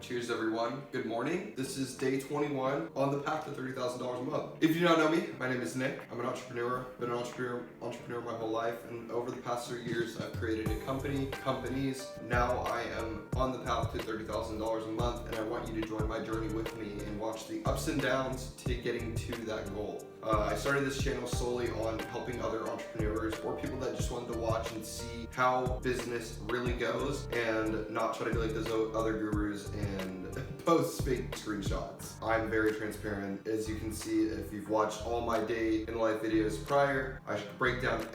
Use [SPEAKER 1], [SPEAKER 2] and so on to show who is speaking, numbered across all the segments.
[SPEAKER 1] Cheers everyone, good morning. This is day 21 on the path to $30,000 a month. If you do not know me, my name is Nick. I'm an entrepreneur, been an entrepreneur my whole life, and over the past 3 years I've created a companies. Now I am on the path to $30,000 a month, and I want you to join my journey with me and watch the ups and downs to getting to that goal. I started this channel solely on helping other entrepreneurs or people that just wanted to watch and see how business really goes and not try to be like those other gurus and post fake screenshots. I'm very transparent. As you can see, if you've watched all my day in life videos prior, I break down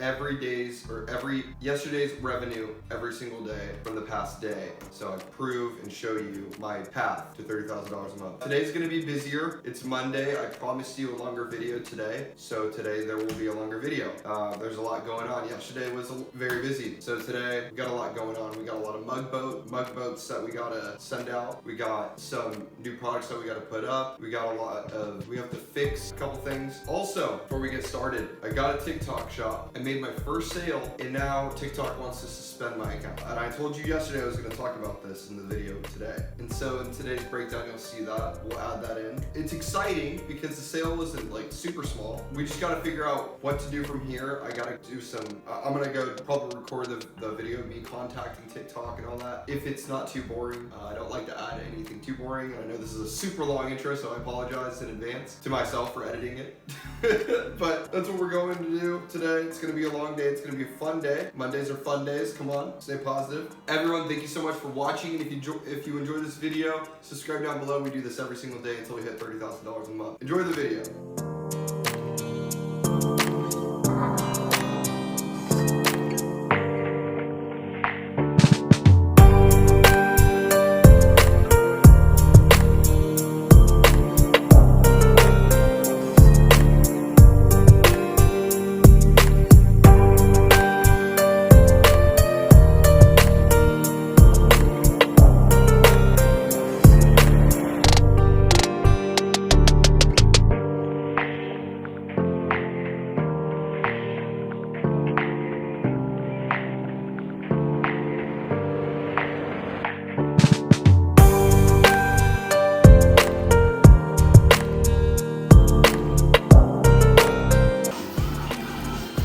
[SPEAKER 1] yesterday's revenue every single day from the past day. So I prove and show you my path to $30,000 a month. Today's gonna be busier. It's Monday. I promised you a longer video today. So today there will be a longer video. There's a lot going on. Yesterday was very busy. So today we got a lot going on. We got a lot of mug boats that we gotta send out. We got some new products that we gotta put up. We have to fix a couple things. Also, before we get started, I got a TikTok shop. I made my first sale, and now TikTok wants to suspend my account. And I told you yesterday I was gonna talk about this in the video today. And so in today's breakdown, you'll see that. We'll add that in. It's exciting because the sale wasn't like super small. We just gotta figure out what to do from here. I gotta do I'm gonna go probably record the video of me contacting TikTok and all that. If it's not too boring, I don't like to add anything too boring. I know this is a super long intro, so I apologize in advance to myself for editing it. But that's what we're going to do today. It's gonna be a long day. It's gonna be a fun day. Mondays are fun days. Come on, stay positive. Everyone, thank you so much for watching. And if you enjoyed this video, subscribe down below. We do this every single day until we hit $30,000 a month. Enjoy the video.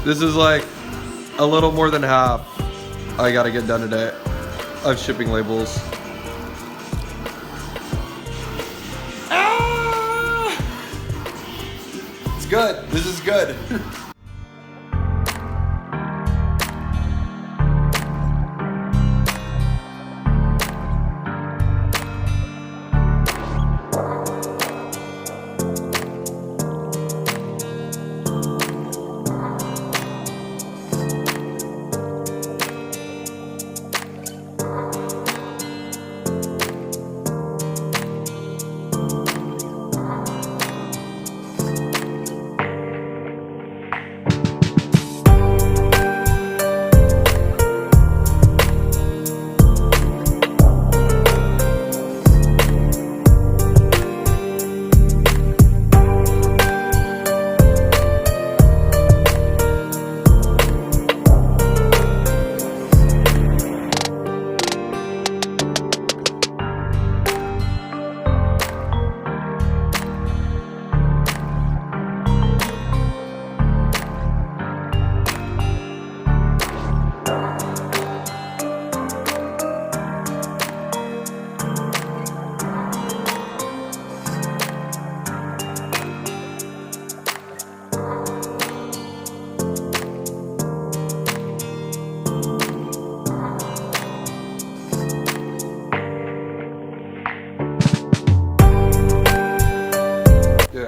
[SPEAKER 1] This is like a little more than half I gotta get done today of shipping labels. It's good. This is good.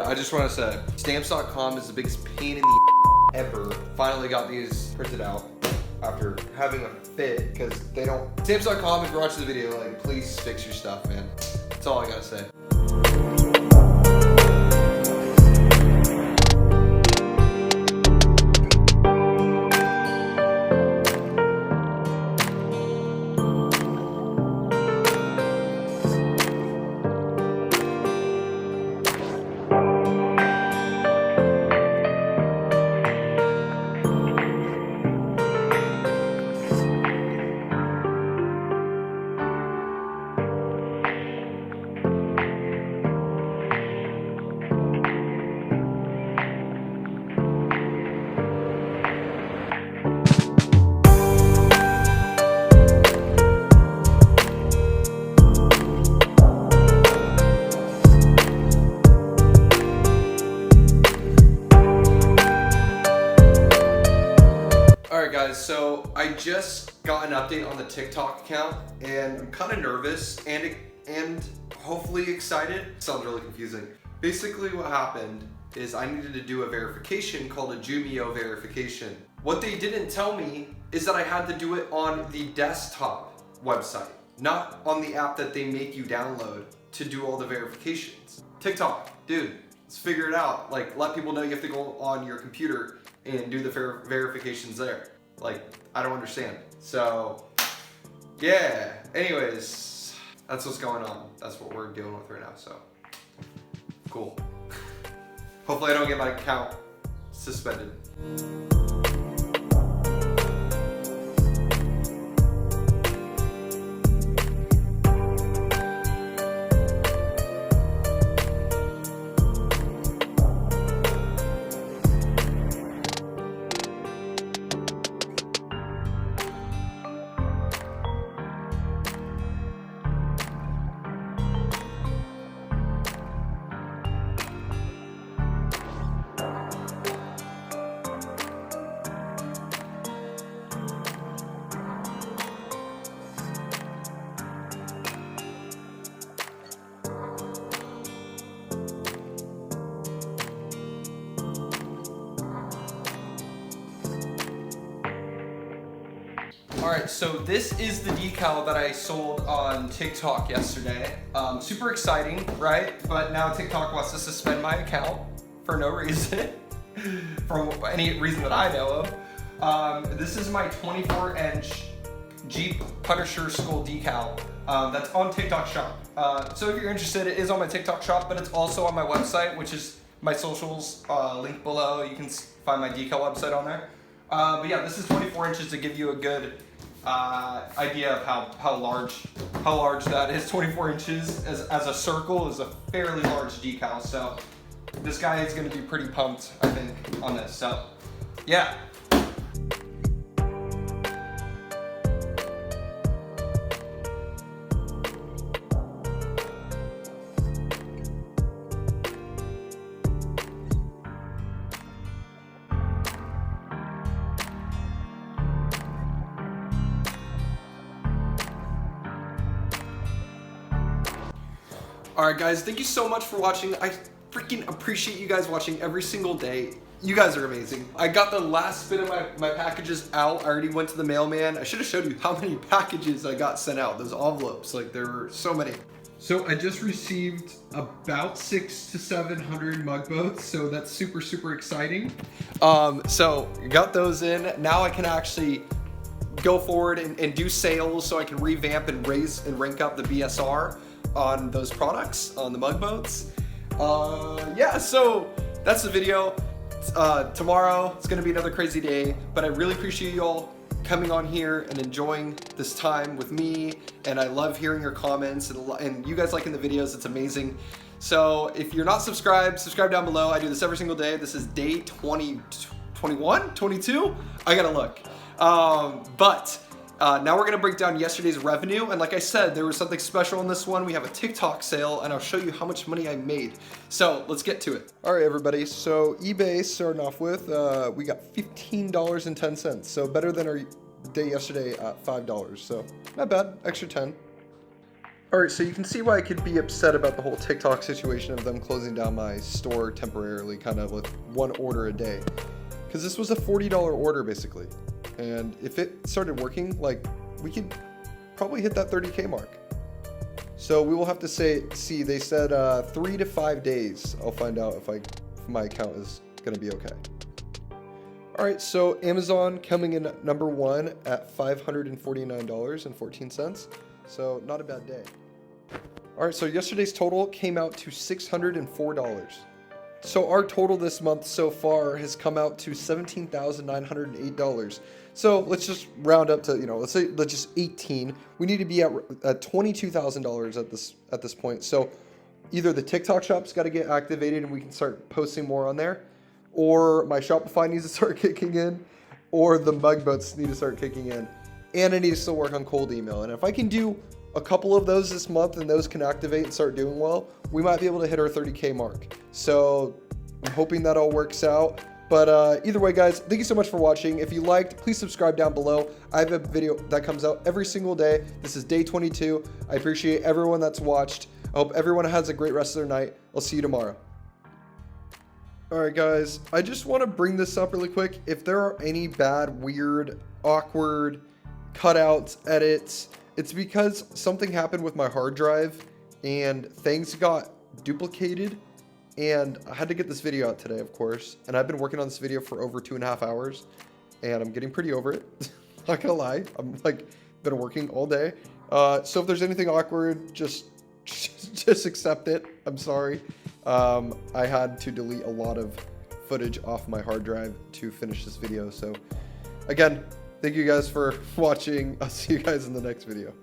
[SPEAKER 1] I just want to say, stamps.com is the biggest pain in the ever. Finally got these printed out after having a fit because they don't. Stamps.com, if you're watching the video, like, please fix your stuff, man. That's all I gotta say. just got an update on the TikTok account and I'm kind of nervous and hopefully excited. Sounds really confusing. Basically what happened is I needed to do a verification called a Jumio verification. What they didn't tell me is that I had to do it on the desktop website, not on the app that they make you download to do all the verifications. TikTok, dude, let's figure it out. Like, let people know you have to go on your computer and do the verifications there. Like, I don't understand. So, yeah. Anyways, that's what's going on. That's what we're dealing with right now, so. Cool. Hopefully I don't get my account suspended. Alright, so this is the decal that I sold on TikTok yesterday. Super exciting, right? But now TikTok wants to suspend my account for no reason, for any reason that I know of. This is my 24-inch Jeep Punisher skull decal that's on TikTok shop. So if you're interested, it is on my TikTok shop, but it's also on my website, which is my socials, link below. You can find my decal website on there. But yeah, this is 24 inches to give you a good idea of how large that is. 24 inches as a circle is a fairly large decal. So this guy is going to be pretty pumped, I think, on this. So yeah. Alright guys, thank you so much for watching. I freaking appreciate you guys watching every single day. You guys are amazing. I got the last bit of my packages out. I already went to the mailman. I should have showed you how many packages I got sent out. Those envelopes, like there were so many. So I just received about 600 to 700 mug boats, so that's super exciting. So got those in. Now I can actually go forward and do sales, so I can revamp and raise and rank up the BSR on those products, on the mug boats. Yeah, so that's the video. Tomorrow it's gonna be another crazy day, but I really appreciate you all coming on here and enjoying this time with me, and I love hearing your comments and you guys liking the videos. It's amazing. So if you're not subscribed, subscribe down below. I do this every single day. This is day 21, 22? I gotta look. Now we're gonna break down yesterday's revenue, and like I said, there was something special in this one. We have a TikTok sale, and I'll show you how much money I made. So let's get to it. All right, everybody, so eBay starting off with, we got $15.10, so better than our day yesterday at $5, so not bad, extra 10. All right, so you can see why I could be upset about the whole TikTok situation of them closing down my store temporarily, kind of with one order a day, because this was a $40 order basically. And if it started working, like, we could probably hit that 30K mark. So we will have to see, they said 3 to 5 days. I'll find out if my account is gonna be okay. All right, so Amazon coming in at number 1 at $549.14. So not a bad day. All right, so yesterday's total came out to $604. So our total this month so far has come out to $17,908. So let's just round up to, let's just 18. We need to be at $22,000 at this point. So either the TikTok shop's got to get activated and we can start posting more on there, or my Shopify needs to start kicking in, or the mug boats need to start kicking in, and I need to still work on cold email. And if I can do a couple of those this month and those can activate and start doing well, we might be able to hit our 30K mark. So I'm hoping that all works out.
[SPEAKER 2] But either way, guys, thank you so much for watching. If you liked, please subscribe down below. I have a video that comes out every single day. This is day 22. I appreciate everyone that's watched. I hope everyone has a great rest of their night. I'll see you tomorrow. All right, guys, I just want to bring this up really quick. If there are any bad, weird, awkward cutouts, edits, it's because something happened with my hard drive and things got duplicated, and I had to get this video out today, of course, and I've been working on this video for over 2.5 hours, and I'm getting pretty over it. Not gonna lie, I'm like been working all day. So if there's anything awkward, just accept it. I'm sorry. I had to delete a lot of footage off my hard drive to finish this video. So again, thank you guys for watching. I'll see you guys in the next video.